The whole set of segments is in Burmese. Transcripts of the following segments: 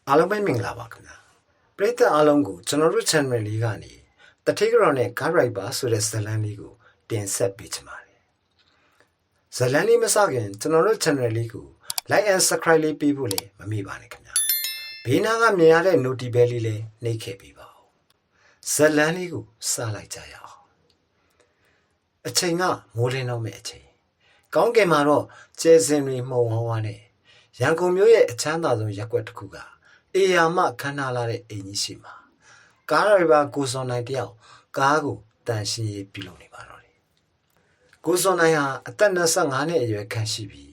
အားလုံးပဲမင်္ဂလာပါခင်ဗျာပရိသတ်အားလုံးကိုကျွန်တော်တို့ channel လေးကနေတထေးကြော်နဲ့ guide driver ဆိုတဲ့ဇာတ်လမ်းလေးကိုတင်ဆက်ပေးချင်ပါတယ်ဇာတ်လမ်းလေးမစခင်ကျွန်တော်တို့ channel လေးကို like and subscribe လေးပေးဖို့လည်းမမေ့ပါနဲ့ခင်ဗျာဘေးနားကမြင်ရတဲ့ notification ဘဲလေးလည်းနှိပ်ခဲ့ပေးပါဦးဇာတ်လမ်းလေးကိုစလိုက်ကြရအောင်အချိန်ကမိုးလင်းတော့မယ့်အချိန်ကောင်းကင်မှာတော့ကျဲစင်တွေမှုံဟောဝါနဲ့ရန်ကုန်မြို့ရဲ့အချမ်းသာဆုံးရပ်ကွက်တစ်ခုကအေယာမခန်းနာလာတဲ့အိမ်ကြီးရှိမှာကားရိုင်ဘာကိုစောနိုင်တယောက်ကားကိုတန်ရှင်းရေးပြုလုပ်နေပါတော့တယ်ကိုစောနိုင်ဟာအသက်25နှစ်အရွယ်ခန့်ရှိပြီး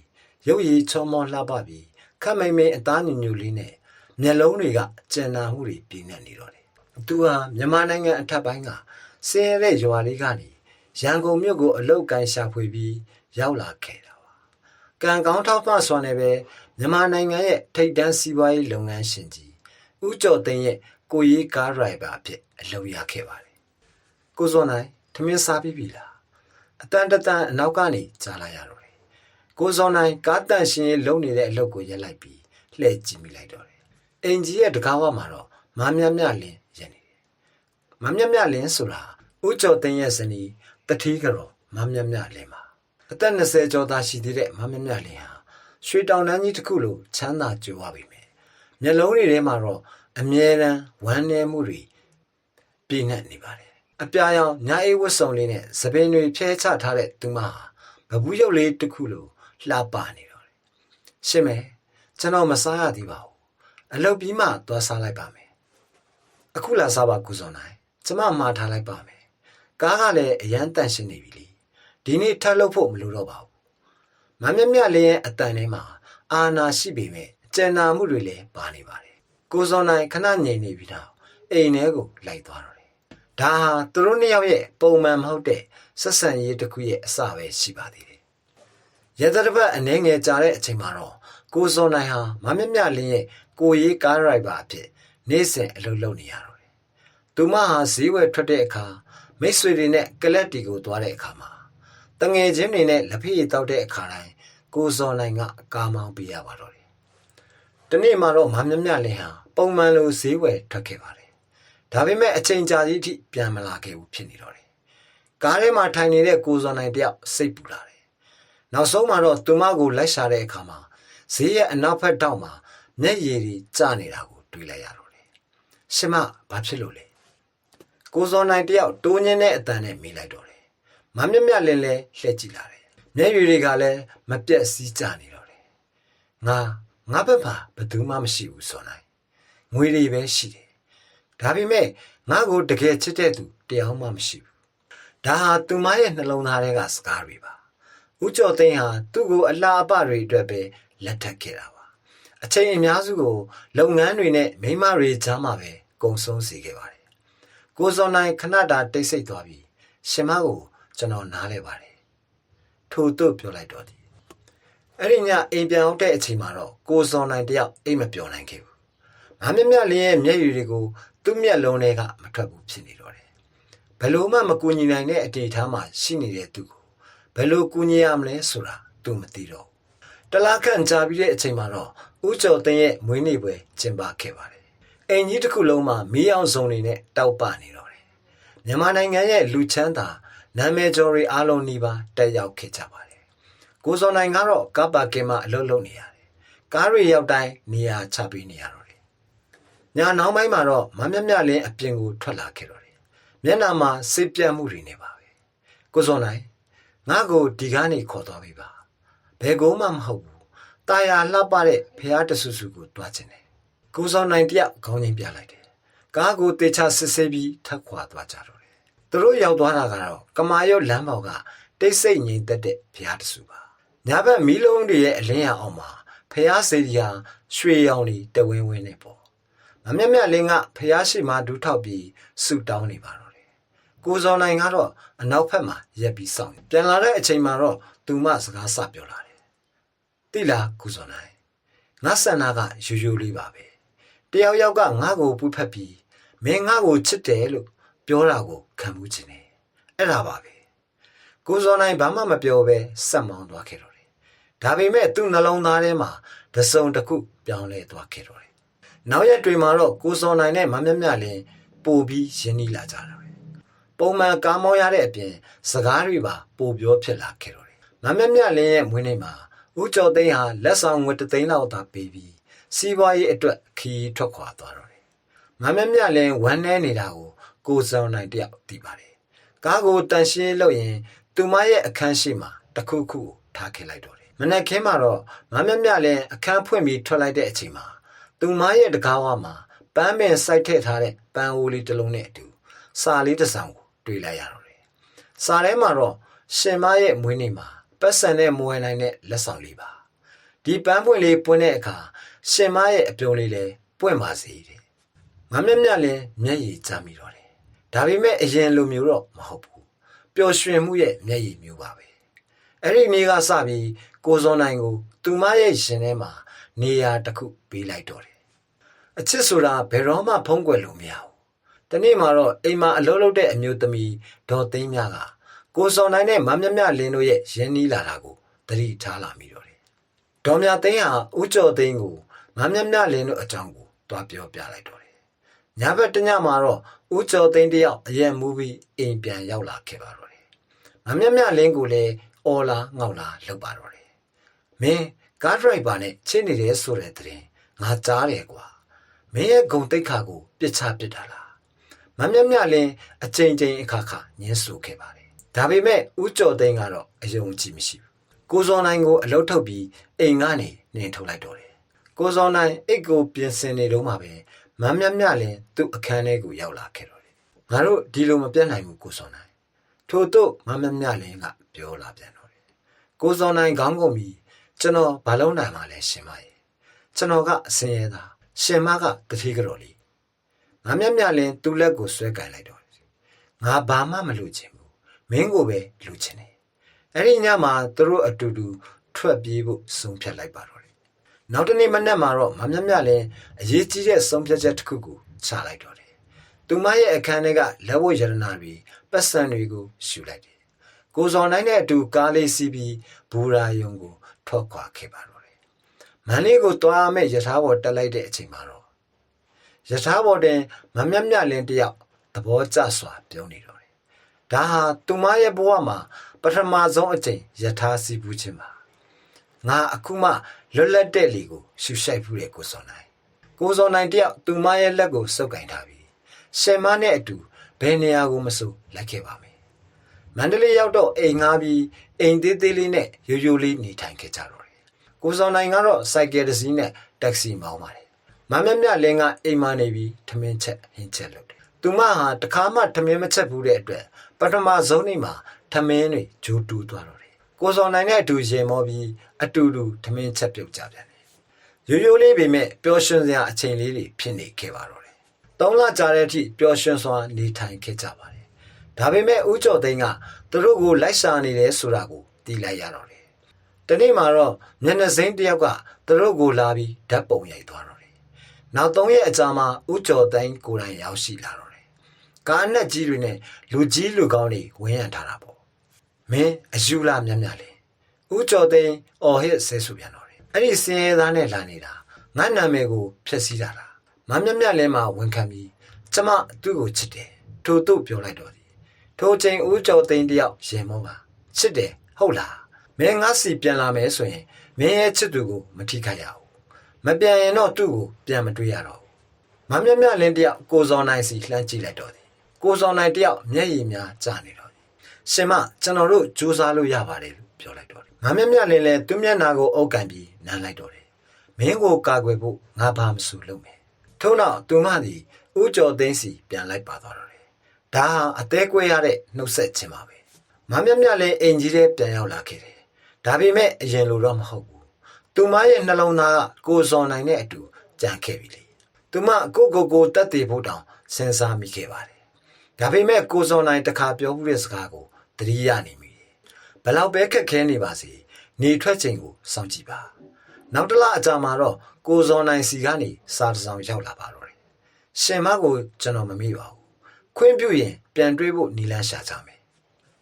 ရုပ်ရည်ချောမောလှပပြီးခက်မိန်မိန်အသားညူညူလေးနဲ့မျက်လုံးတွေကကျန်နာမှုတွေပြင်းနေနေတော့တယ်သူဟာမြန်မာနိုင်ငံအထက်ပိုင်းကဆင်းရဲတဲ့ရွာလေးကနေရန်ကုန်မြို့ကိုအလောက်ကန်ရှာဖွေပြီးရောက်လာခဲ့တာပါကံကောင်းထောက်ပံ့စွာနဲ့ပဲမြန်မာနိုင်ငံရဲ့ထိပ်တန်းစီးပွားရေးလုပ်ငန်းရှင်ကြီးဦးကျော်သိန်းရဲ့ကိုရေးကားဒရိုင်ဘာအဖြစ်အလုပ်ရခဲ့ပါတယ်။ကိုစောနိုင်ထမင်းစားပြီးပြီလား။အတန်အနောက်ကနေကြားလာရတော့တယ်။ကိုစောနိုင်ကားတန့်ရှင်လုံနေတဲ့အလုပ်ကိုရက်လိုက်ပြီးလှည့်ကြည့်မိလိုက်တော့တယ်။အင်ကြီးရဲ့တကားဝမှာတော့မမြလင်းရက်နေတယ်။မမြလင်းဆိုတာဦးကျော်သိန်းရဲ့ဇနီးတတိကတော်မမြလင်းပါ။အသက်20ကျော်သားရှိသေးတဲ့မမြလင်းဟာရွှေတောင်တန်းကြီးတစ်ခုလိုချမ်းသာကြွယ်ဝပြီမယ်မျက်လုံးတွေထဲမှာတော့အမြဲတမ်းဝမ်းနည်းမှုတွေပြည့်နှက်နေပါတယ်အပြာရောင်ညာအေးဝတ်စုံလေးနဲ့သပင်တွေဖြဲချထားတဲ့သူမဟာဘဘူးရုပ်လေးတစ်ခုလိုလှပနေတော့တယ်ရှင်မဲကျွန်တော်မစားရသေးပါဘူးအလုပ်ပြီးမှသွားစားလိုက်ပါမယ်အခုလာစားပါကုစုံနိုင်ကျမမှားထားလိုက်ပါမယ်ကားကလည်းအရန်တန့်ရှင်းနေပြီလေဒီနေ့ထပ်လုပ်ဖို့မလိုတော့ပါဘူးမမြလင်းရဲ့အတန်ထဲမှာအာနာရှိပေမဲ့ကျန်နာမှုတွေလည်းပါနေပါတယ်ကိုစောနိုင်ခဏငြိမ်နေပြီးတော့အိမ်ထဲကိုလိုက်သွားတော့တယ်ဒါဟာသူတို့နှစ်ယောက်ရဲ့ပုံမှန်မဟုတ်တဲ့ဆက်ဆံရေးတစ်ခုရဲ့အစပဲရှိပါသေးတယ်ရသတပတ်အနေငယ်ကြာတဲ့အချိန်မှာတော့ကိုစောနိုင်ဟာမမြလင်းရဲ့ကိုရေးကားဒရိုက်ဘာအဖြစ်နေ့စဉ်အလုပ်လုပ်နေရတော့တယ်သူမဟာဈေးဝယ်ထွက်တဲ့အခါမိတ်ဆွေတွေနဲ့ကလပ်တီကိုသွားတဲ့အခါမှာတငယ်ချင်းတွေနဲ့လက်ဖက်ရည်တောက်တဲ့အခါတိုင်းကိုစောနိုင်ကကားမောင်းပေးရပါတော့တယ်။ဒီနေ့မှာတော့မမြလင်းဟာပုံမှန်လိုဈေးဝယ်ထွက်ခဲ့ပါတယ်။ဒါပေမဲ့အချိန်ကြာကြီးထိပြန်မလာခဲ့ဘူးဖြစ်နေတော့တယ်။ကားထဲမှာထိုင်နေတဲ့ကိုစောနိုင်တယောက်စိတ်ပူလာတယ်။နောက်ဆုံးမှာတော့သူမကိုလိုက်ရှာတဲ့အခါမှာဈေးရဲ့အနောက်ဘက်တောက်မှာမျက်ရည်တွေကျနေတာကိုတွေ့လိုက်ရတော့တယ်။ရှင်မဘာဖြစ်လို့လဲ။ကိုစောနိုင်တယောက်တိုးညင်းတဲ့အတန်နဲ့မေးလိုက်တော့တယ်။မမြလင်းလည်းလှည့်ကြည့်လာတယ်မျက်ရည်တွေကလည်းမပြတ်စီးကျနေတော့တယ်ငါဘက်မှာဘယ်သူမှမရှိဘူးဆိုနိုင်ငွေတွေပဲရှိတယ်ဒါပေမဲ့ငါကိုတကယ်ချစ်တဲ့သူတယောက်မှမရှိဘူးဒါဟာသူမရဲ့နှလုံးသားထဲကစကားတွေပါဦးကျော်သိန်းဟာသူ့ကိုအလားအပတွေအတွက်ပဲလက်ထပ်ခဲ့တာပါအချိန်အများစုကိုလုပ်ငန်းတွေနဲ့မိန်းမတွေကြားမှာပဲကုံဆုံးစေခဲ့ပါတယ်ကိုစောနိုင်ခဏတာတိတ်ဆိတ်သွားပြီးရှင်မကိုကျွန်တော်နားလဲပါတယ်ထို့သို့ပြောလိုက်တော့သည်အဲ့ဒီညအိမ်ပြန်ရောက်တဲ့အချိန်မှာတော့ကိုစောနိုင်တယောက်အိမ်မပြောနိုင်ခဲ့ဘူးမမြလင်းရဲ့မျက်ရည်တွေကိုသူ့မျက်လုံးထဲကမထွက်ဘူးဖြစ်နေတော့တယ်ဘယ်လိုမှမကူညီနိုင်တဲ့အနေအထားမှာရှိနေတဲ့သူကိုဘယ်လိုကူညီရမလဲဆိုတာသူမသိတော့ဘူးတလားခန့်ကြာပြီးတဲ့အချိန်မှာတော့ဦးကျော်သိန်းရဲ့မွေးနေ့ပွဲကျင်းပခဲ့ပါတယ်အိမ်ကြီးတစ်ခုလုံးမှာမီးအောင်စုံတွေနဲ့တောက်ပနေတော့တယ်မြန်မာနိုင်ငံရဲ့လူချမ်းသာနာမည်ကျော်တွေအားလုံးနီးပါးတက်ရောက်ခဲ့ကြပါတယ်။ကိုစောနိုင်ကတော့ကားပါကင်မှာအလုပ်လုပ်နေရတယ်။ကားတွေရောက်တိုင်းနေရာချပေးနေရတော့တယ်။ညနောက်ပိုင်းမှာတော့မမြလင်းအပြင်ကိုထွက်လာခဲ့တော့တယ်။မျက်နှာမှာစိတ်ပြတ်မှုတွေနေပါပဲ။ကိုစောနိုင်ငါ့ကိုဒီကားနေခေါ်သွားပြီပါ။ဘယ်ကုန်းမှမဟုတ်ဘူး။တာယာလှပတဲ့ဖះတဆူဆူကိုတွားချင်တယ်။ကိုစောနိုင်တယောက်ခေါင်းချင်းပြလိုက်တယ်။ကားကိုတေချာစစ်ဆေးပြီးထပ်ခွာသွားကြတော့သူတို့ရောက်သွားတာကတော့ကမာရွတ်လမ်းပေါ်ကတိတ်ဆိတ်ငြိမ်သက်တဲ့ဖျားတဆူပါညာဘက်မီးလုံးတွေရဲ့အလင်းရောင်အောင်မှာဖျားစေတီဟာရွှေရောင်တွေတဝင်းဝင်းနဲ့ပေါ့မမြလင်းကဖျားရှိမှဒူးထောက်ပြီးဆူတောင်းနေပါတော့တယ်ကိုစောနိုင်ကတော့အနောက်ဘက်မှာရက်ပြီးစောင့်ပြန်လာတဲ့အချိန်မှာတော့သူမစကားစပြောလာတယ်တိလားကိုစောနိုင်ငါဆန္ဒကယူယူလေးပါပဲတယောက်ယောက်ကငါ့ကိုပူဖက်ပြီးမင်းငါ့ကိုချစ်တယ်လို့ပြောတာကိုခံမှုချင်တယ်အဲ့ဒါပါပဲကိုစောနိုင်ဘာမှမပြောပဲစက်မောင်းသွားခဲ့တော့တယ်ဒါပေမဲ့သူ့နှလုံးသားထဲမှာတစုံတစ်ခုပြောင်းလဲသွားခဲ့တော့တယ် နောက်ရက်တွေမှာတော့ကိုစော်နိုင်နဲ့မမြတ်မြတ်လင်းပို့ပြီးရင်းနှီးလာကြတယ်ပုံမှန်ကားမောင်းရတဲ့အပြင်စကားတွေပါပို့ပြောဖြစ်လာခဲ့တော့တယ်မမြတ်မြတ်လင်းရဲ့မွေးနေ့မှာဦးကျော်သိန်းဟာလက်ဆောင်ငွေ3 သိန်းလောက်သာပေးပြီးစီးပွားရေးအတွက်ခီးထွက်ခွာသွားတော့တယ်မမြတ်မြတ်လင်းဝမ်းနဲနေတာကိုစော်နိုင်တယောက်သိပါတယ်ကားကိုတန်ရှင်းလို့ရင်သူမရဲ့အခန်းရှိမှာတခုခုထားခဲ့လိုက်တော့တယ်မနေ့ကင်းမှာတော့မမြတ်မြတ်လင်းအခန်းဖွင့်ပြီးထွက်လိုက်တဲ့အချိန်မှာသူမရဲ့တကားဝမှာပန်းပင်စိုက်ထည့်ထားတဲ့ပန်းအိုးလေးတစ်လုံးနဲ့အတူစာလေးတစ်စောင်ကိုတွေ့လိုက်ရတော့တယ်စာထဲမှာတော့ရှင်မရဲ့မွေးနေ့မှာပတ်စံနဲ့မွေးနိုင်တဲ့လက်ဆောင်လေးပါဒီပန်းပွင့်လေးပွင့်တဲ့အခါရှင်မရဲ့အပြုံးလေးလည်းပွင့်ပါစေတဲ့မမြတ်မြတ်လည်းမျက်ရည်ကျမိတော့တယ်ဒါပေမဲ့အရင်လိုမျိုးတော့မဟုတ်ဘူးပျော်ရွှင်မှုရဲ့မျက်ရည်မျိုးပါပဲအဲ့ဒီနေ့ကစပြီးကိုစောနိုင်ကိုသူမရဲ့ရှင်ထဲမှာနေရာတစ်ခုပေးလိုက်တော့တယ်အချစ်ဆိုတာဘယ်တော့မှဖုံးကွယ်လို့မရဘူးတနေ့မှာတော့အိမ်မှာအလုပ်လုပ်တဲ့အမျိုးသမီးဒေါ်သိန်းမြကကိုစောနိုင်နဲ့မမြတ်မြတ်လင်းတို့ရဲ့ရင်းနှီးလာတာကိုသတိထားလာမိတော့တယ်ဒေါ်မြသိန်းဟာဦးကျော်သိန်းကိုမမြတ်မြတ်လင်းတို့အကြောင်းကိုတွားပြောပြလိုက်တော့တယ်ညဘက်တညမှာတော့ဦးကျော်သိန်းတယောက်အရင်မူပြီးအိမ်ပြန်ရောက်လာခဲ့ပါတော့တယ်မမြတ်မြတ်လင်းကိုလည်းအော်လာငေါက်လာလှုပ်ပါတော့တယ်မင်းကားဒရိုက်ဘာနဲ့ချင်းနေတယ်ဆိုတဲ့တဲ့ငါကြားတယ်ကွာမင်းရဲ့ဂုံတိတ်ခါကိုပြစ်ချပစ်တာလားမမြတ်မြတ်လင်းအချိန်ချင်းအခါခါညှင်းဆူခဲ့ပါတယ်ဒါပေမဲ့ဦးကျော်သိန်းကတော့အယုံကြည်မရှိဘူးကိုစောနိုင်ကိုအလုတ်ထုတ်ပြီးအိမ်ကနေနှင်ထုတ်လိုက်တော့တယ်ကိုစောနိုင်အိတ်ကိုပြင်ဆင်နေတော့မှပဲမမြတ်မြတ်လင်းသူ့အခန်းထဲကိုရောက်လာခဲ့တော့တယ်ငါတို့ဒီလိုမပြတ်နိုင်ဘူးကိုစောနိုင်ထို့သို့မမြတ်မြတ်လင်းကပြောလာပြန်တော့တယ်ကိုစောနိုင်ခေါင်းကုန်ပြီးကျွန်တော်ဘာလုံးနိုင်မှလဲရှင်မရဲ့ကျွန်တော်ကအစင်းရဲသားရှင်မကတတိကြော်လေးငါမြတ်မြတ်လင်းသူ့လက်ကိုဆွဲကန်လိုက်တော့ငါဘာမှမလုပ်ချင်ဘူးမင်းကိုပဲလူချင်တယ်အဲ့ဒီညမှာသူတို့အတူတူထွက်ပြေးဖို့ဆုံးဖြတ်လိုက်ပါတော့တယ်နောက်တနေ့မနက်မှာတော့မမြတ်မြတ်လင်းအရေးကြီးတဲ့ဆုံးဖြတ်ချက်တစ်ခုကိုချလိုက်တော့တယ်သူမရဲ့အခန်းထဲကလက်ဝတ်ရတနာတွေပတ်စံတွေကိုရှူလိုက်တယ်ကိုစော်နိုင်တဲ့အတူကားလေးစီးပြီးဘူရာယုံကိုထွက်ခွာခဲ့ပါတော့တယ်မန်လေးကိုတွားမဲ့ယထာဘော်တက်လိုက်တဲ့အချိန်မှာတော့ယထာဘော်တင်မမြတ်မြတ်လင်းတယောက်သဘောကျစွာပြုံးနေတော့တယ်ဒါဟာသူမရဲ့ဘဝမှာပထမဆုံးအကြိမ်ယထာစီးပူးခြင်းပါငါအခုမှလွတ်လပ်တဲ့လေကိုရှူရှိုက်ဖူးတဲ့ကိုစော်နိုင်တယောက်သူမရဲ့လက်ကိုစုပ်ကင်ထားပြီးရှင်မနဲ့အတူဘယ်နေရာကိုမဆိုလိုက်ခဲ့ပါမယ်မန္တလေးရောက်တော့အိမ်ငှားပြီးအိမ်သေးသေးလေးနဲ့ရိုးရိုးလေးနေထိုင်ခဲ့ကြတော့တယ်ကိုစော်နိုင်ကတော့စိုက်ကယ်တစ်စီးနဲ့တက္ကစီမောင်းပါတယ်မမြတ်မြတ်လင်းကအိမ်မနေပြီးထမင်းချက်ဟင်းချက်လုပ်တယ်သူမဟာတခါမှထမင်းမချက်ဘူးတဲ့အတွက်ပထမဆုံးနေ့မှာထမင်းတွေဂျိုးတူးသွားတော့တယ်ကိုစော်နိုင်နဲ့အတူရေမောပြီးအတူတူထမင်းချက်ပြုတ်ကြပြန်တယ်ရိုးရိုးလေးပေမဲ့ပျော်ရွှင်စရာအချိန်လေးတွေဖြစ်နေခဲ့ပါတော့တယ်3 လကြာတဲ့အထိပျော်ရွှင်စွာနေထိုင်ခဲ့ကြပါတယ်ဒါပေမဲ့ဦးကျော်သိန်းကသူတို့ကိုလိုက်ရှာနေတယ်ဆိုတာကိုသိလိုက်ရတော့တယ်တနေ့မှာတော့မျက်နှာစိမ်းတစ်ယောက်ကသူတို့ကိုလာပြီးဓာတ်ပုံရိုက်သွားတော့တယ်နောက်3 ရက်အကြာမှာဦးကျော်သိန်းကိုယ်တိုင်ရောက်ရှိလာတော့တယ်ကားအနက်ကြီးတွေနဲ့လူကြီးလူကောင်းတွေဝန်းရံထားတာပေါ့မင်းအယူလာမြတ်မြတ်လေးဦးကျော်သိန်းအော်ဟစ်ဆဲဆူပြန်တော့တယ်အဲ့ဒီစင်ရဲသားနဲ့လာနေတာငါနာမည်ကိုဖျက်ဆီးတာလားမမြတ်မြတ်လင်းမှာဝန်ခံပြီးကျမသူ့ကိုချစ်တယ်ထို့သူ့ပြောလိုက်တော့တယ်ထို့ချိန်ဦးကျော်သိန်းတယောက်ရင်မောပါချစ်တယ်ဟုတ်လားမင်းငါစီပြန်လာမယ်ဆိုရင်မင်းရဲ့ချစ်သူကိုမထိခိုက်ရဘူးမပြန်ရင်တော့သူ့ကိုပြန်မတွေ့ရတော့ဘူးမမြတ်မြတ်လင်းတယောက်ကိုစော်နိုင်စီလှမ်းကြည့်လိုက်တော့တယ်ကိုစော်နိုင်တယောက်မျက်ရည်များကျနေတော့တယ်ရှင်မကျွန်တော်တို့ကြိုးစားလို့ရပါတယ်လို့ပြောလိုက်တော့တယ်မမြတ်မြတ်လင်းလည်းသူ့မျက်နှာကိုအုပ်ကန်ပြီးနမ်းလိုက်တော့တယ်မင်းကိုကာကွယ်ဖို့ငါဘာမဆိုလုပ်မယ်ထို့နောက်သူမသည်ဦးကျော်သိန်းစီပြန်လိုက်ပါသွားတော့တယ်ဒါဟာအသေးကွဲရတဲ့နှုတ်ဆက်ခြင်းပါပဲမမြတ်မြတ်လည်းအိမ်ကြီးထဲပြန်ရောက်လာခဲ့တယ်ဒါပေမဲ့အရင်လိုတော့မဟုတ်ဘူးသူမရဲ့နှလုံးသားကကိုစော်နိုင်တဲ့အတူကြံခဲ့ပြီလေသူမကိုတတ်တည်ဖို့တောင်စဉ်းစားမိခဲ့ပါတယ်ဒါပေမဲ့ကိုစော်နိုင်တခါပြောမှုတဲ့စကားကိုသတိရနေမိတယ်ဘလောက်ပဲခက်ခဲနေပါစေနေထွက်ချိန်ကိုစောင့်ကြည့်ပါနောက်တစ်လအကြာမှာတော့ကိုစော်နိုင်စီကနေစာတစ်စောင်ရောက်လာပါတော့တယ်ရှင်မကိုကျွန်တော်မမေ့ပါဘူးခွင့်ပြုရင်ပြန်တွေးဖို့နီလန်းရှာကြမယ်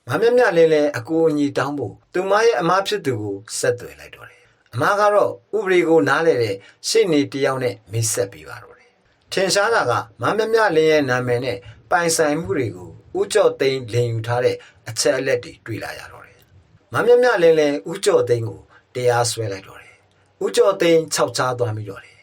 မမြတ်မြတ်လင်းလည်းအကူအညီတောင်းဖို့သူမရဲ့အမားဖြစ်သူကိုဆက်သွယ်လိုက်တော့တယ် အမားကတော့ဥပဒေကိုနားလဲတဲ့ရှေ့နေတယောက်နဲ့မိတ်ဆက်ပေးပါတော့တယ်ထင်ရှားတာကမမြမြလင်းရဲ့နာမည်နဲ့ပိုင်ဆိုင်မှုတွေကိုဦးကျော်သိန်းလင်ယူထားတဲ့အချက်အလက်တွေတွေ့လာရတော့တယ်မမြမြလင်းလည်းဦးကျော်သိန်းကိုတရားစွဲလိုက်တော့တယ်ဦးကျော်သိန်းခြောက်ချားသွားပြီးတော့တယ်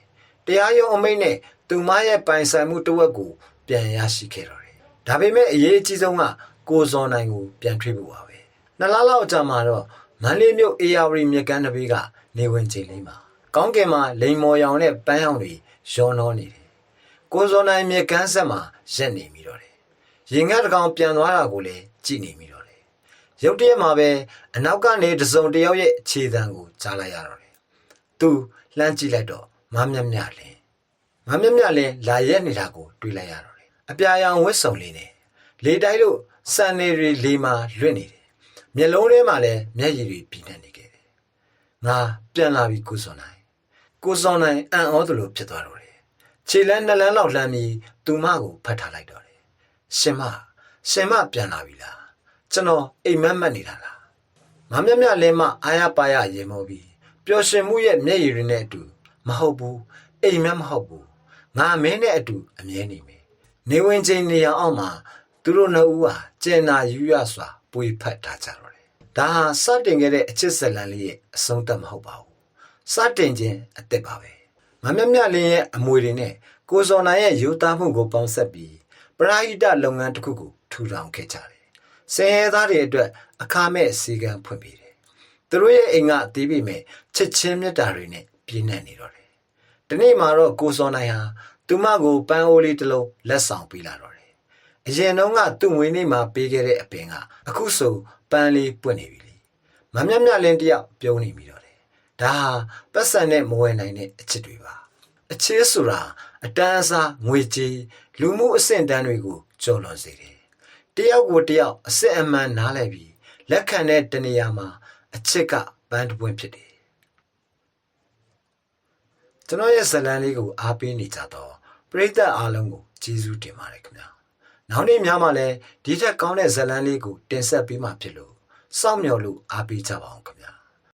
တရားရုံးအမိန့်နဲ့သူမရဲ့ပိုင်ဆိုင်မှုတစ်ဝက်ကိုပြန်ရရှိခဲ့တော့တယ်ဒါပေမဲ့အရေးအကြီးဆုံးကကိုဇော်နိုင်ကိုပြန်ထွေးဖို့ပါပဲ2လလောက်ကြာမှတော့မန္တလေးမြို့အေယာဝတီမြကန်းတစ်ဘေးကနေဝင်ချိန်လေးမှာကောင်းကင်မှာလိန်မော်ရောင်နဲ့ပန်းရောင်တွေရောနှောနေတယ်ကိုဇော်နိုင်မြကန်းဆက်မှာရက်နေမိတော့တယ်ရင်ငတ်တကောင်ပြန်သွားတာကိုလည်းကြည့်နေမိတော့တယ်ရုတ်တရက်မှာပဲအနောက်ကနေတစုံတစ်ယောက်ရဲ့ခြေတံကိုကြားလိုက်ရတော့တယ်သူလှမ်းကြည့်လိုက်တော့မမြမြလင်းလာရက်နေတာကိုတွေ့လိုက်ရတော့တယ်အပြာရောင်ဝတ်စုံလေးနဲ့လေတိုက်လို့စံနေတွေလေမှာလွင့်နေတယ်မျက်လုံးထဲမှာလည်းမျက်ရည်တွေပြင်းနေခဲ့တယ်ငါပြန်လာပြီကိုဇော်နိုင်အံ့ဩသလိုဖြစ်သွားတော့တယ်ခြေလန်း2လမ်းလောက်လှမ်းပြီးသူမကိုဖတ်ထားလိုက်တော့တယ်ရှင်မပြန်လာပြီလားကျွန်တော်အိမ်မက်နေတာလားမမြမြလင်းမအားရပါရရေမောပြီးပျော်ရွှင်မှုရဲ့မျက်ရည်တွေနဲ့အတူမဟုတ်ဘူးအိမ်မက်မဟုတ်ဘူးငါမင်းနဲ့အတူအမြဲနေမယ်နေဝင်ချိန်နေရအောင်မှာသူတို့နှစ်ဦးဟာကျင်နာယူရစွာပွေဖက်ထားကြတော့တယ်ဒါဟာစတင်ခဲ့တဲ့အချစ်ဇလန်လေးရဲ့အဆုံးသတ်မဟုတ်ပါဘူးစတင်ခြင်းအသက်ပါပဲမမြမြလင်းရဲ့အမွေတွေနဲ့ကိုဇော်နိုင်ရဲ့ယူသားမှုကိုပေါင်းဆက်ပြီးပရာဟိတလုပ်ငန်းတစ်ခုကိုထူထောင်ခဲ့ကြတယ်ဆယ်ရဲသားတွေအတွက်အခမဲ့စီကံဖွင့်ပေးတယ်သူတို့ရဲ့အိမ်ကတီးပြီးမဲ့ချစ်ချင်းမြတ်တာတွေနဲ့ပြည့်နှက်နေတော့တယ်ဒီနေ့မှာတော့ကိုဇော်နိုင်ဟာသူမကိုပန်းအိုးလေးတစ်လုံးလက်ဆောင်ပေးလာတော့တယ်အရင်တုန်းကသူ့ငွေနေ့မှာပေးခဲ့တဲ့အပင်ကအခုဆိုပန်းလေးပွင့်နေပြီလေမမြမြလင်းတယောက်ပြုံးနေပြီတော့တယ်ဒါဟာပတ်စံနဲ့မဝယ်နိုင်တဲ့အချစ်တွေပါအချစ်ဆိုတာအတန်းအစားငွေကြေးလူမှုအဆင့်တန်းတွေကိုကျော်လွန်စေတယ်တယောက်ကိုတယောက်အစစ်အမှန်နားလည်ပြီးလက်ခံတဲ့တနေရာမှာအချစ်ကပန်းတပွင့်ဖြစ်တယ်ကျွန်တော်ရဲ့ဇလန်လေးကိုအားပေးနေကြတော့ပရိသတ်အားလုံးကိုကျေးဇူးတင်ပါတယ်ခင်ဗျာနောက်နေ့များမှာလည်းဒီထက်ကောင်းတဲ့ဇလန်လေးကိုတင်ဆက်ပေးမှာဖြစ်လို့စောင့်မျှော်လို့အားပေးကြပါအောင်ခင်ဗျာ